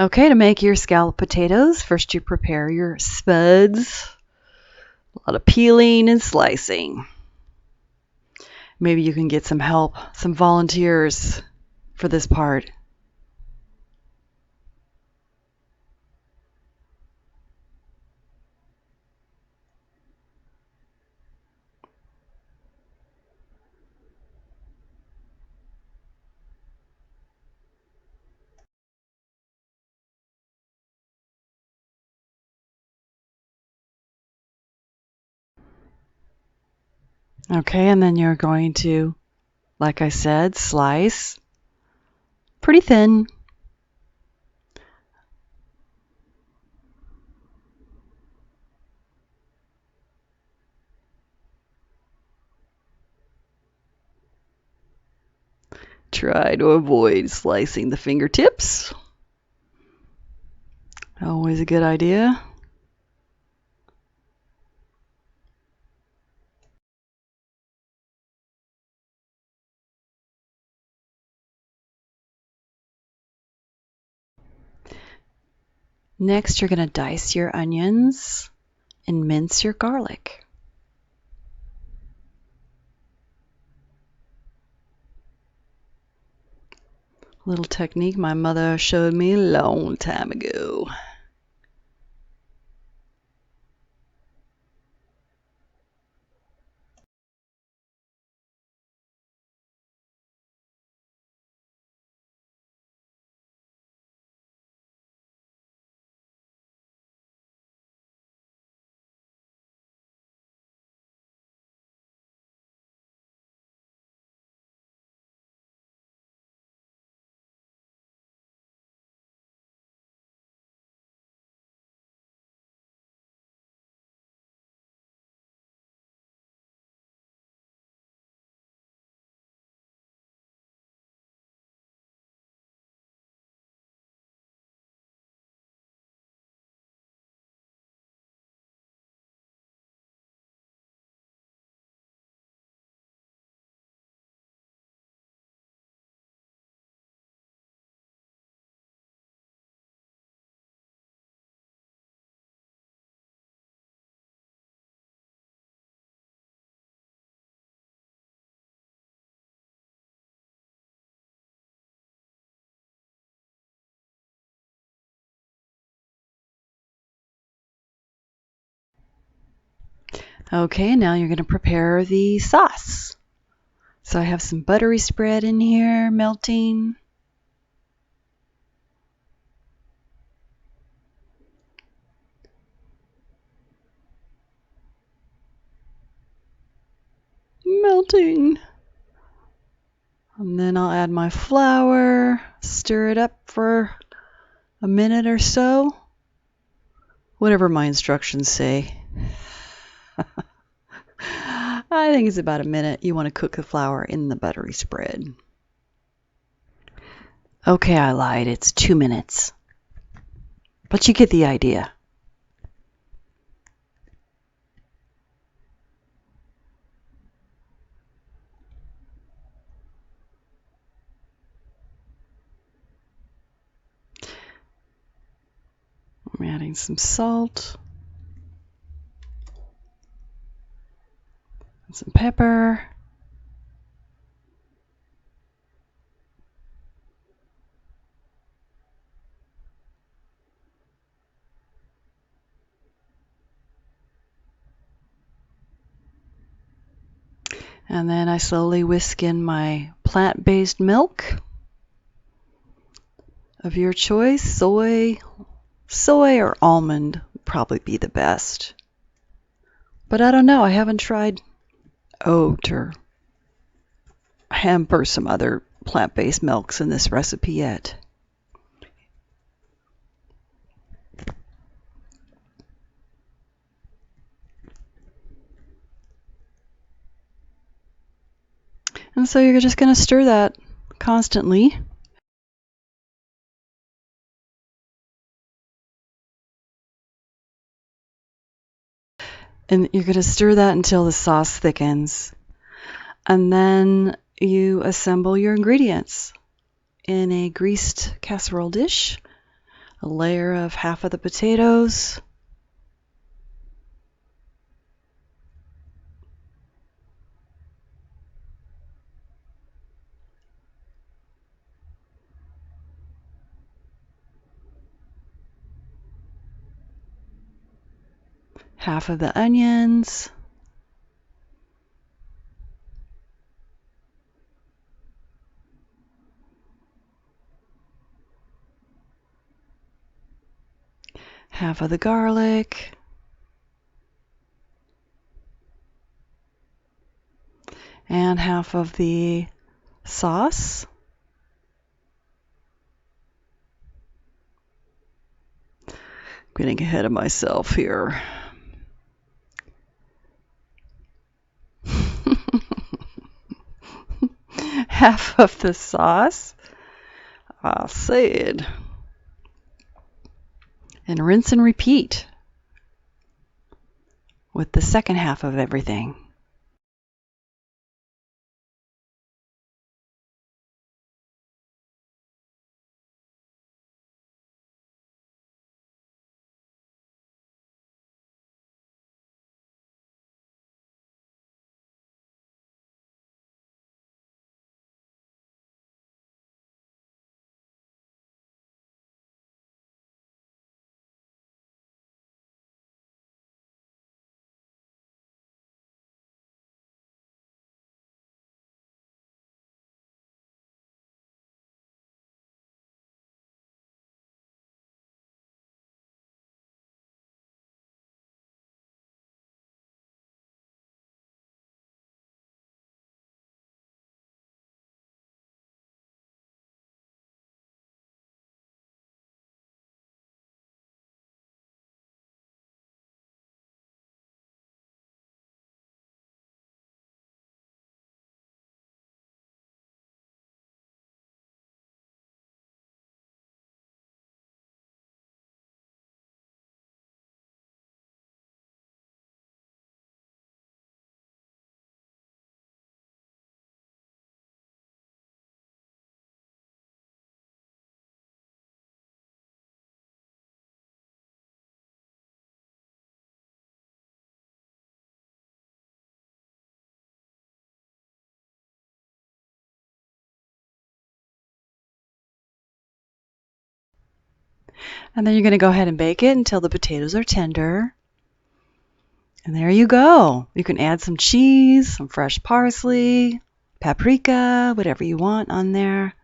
Okay, to make your scalloped potatoes, first you prepare your spuds. A lot of peeling and slicing. Maybe you can get some help, some volunteers for this part. Okay, and then you're going to, like I said, slice pretty thin. Try to avoid slicing the fingertips. Always a good idea. Next, you're going to dice your onions and mince your garlic. Little technique my mother showed me a long time ago. Okay, now you're going to prepare the sauce. So I have some buttery spread in here, melting. Melting. And then I'll add my flour, stir it up for a minute or so. Whatever my instructions say. I think it's about a minute. You want to cook the flour in the buttery spread. Okay, I lied. It's 2 minutes. But you get the idea. I'm adding some salt. And some pepper. And then I slowly whisk in my plant-based milk of your choice. Soy or almond would probably be the best. But I don't know. I haven't tried oat or hemp or some other plant-based milks in this recipe yet. And so you're just going to stir that constantly. And you're going to stir that until the sauce thickens. And then you assemble your ingredients in a greased casserole dish. a layer of half of the potatoes. Half of the onions. Half of the garlic. And half of the sauce. Getting ahead of myself here. Half of the sauce. I said. And rinse and repeat with the second half of everything. And then you're going to go ahead and bake it until the potatoes are tender. And there you go. You can add some cheese, some fresh parsley, paprika, whatever you want on there.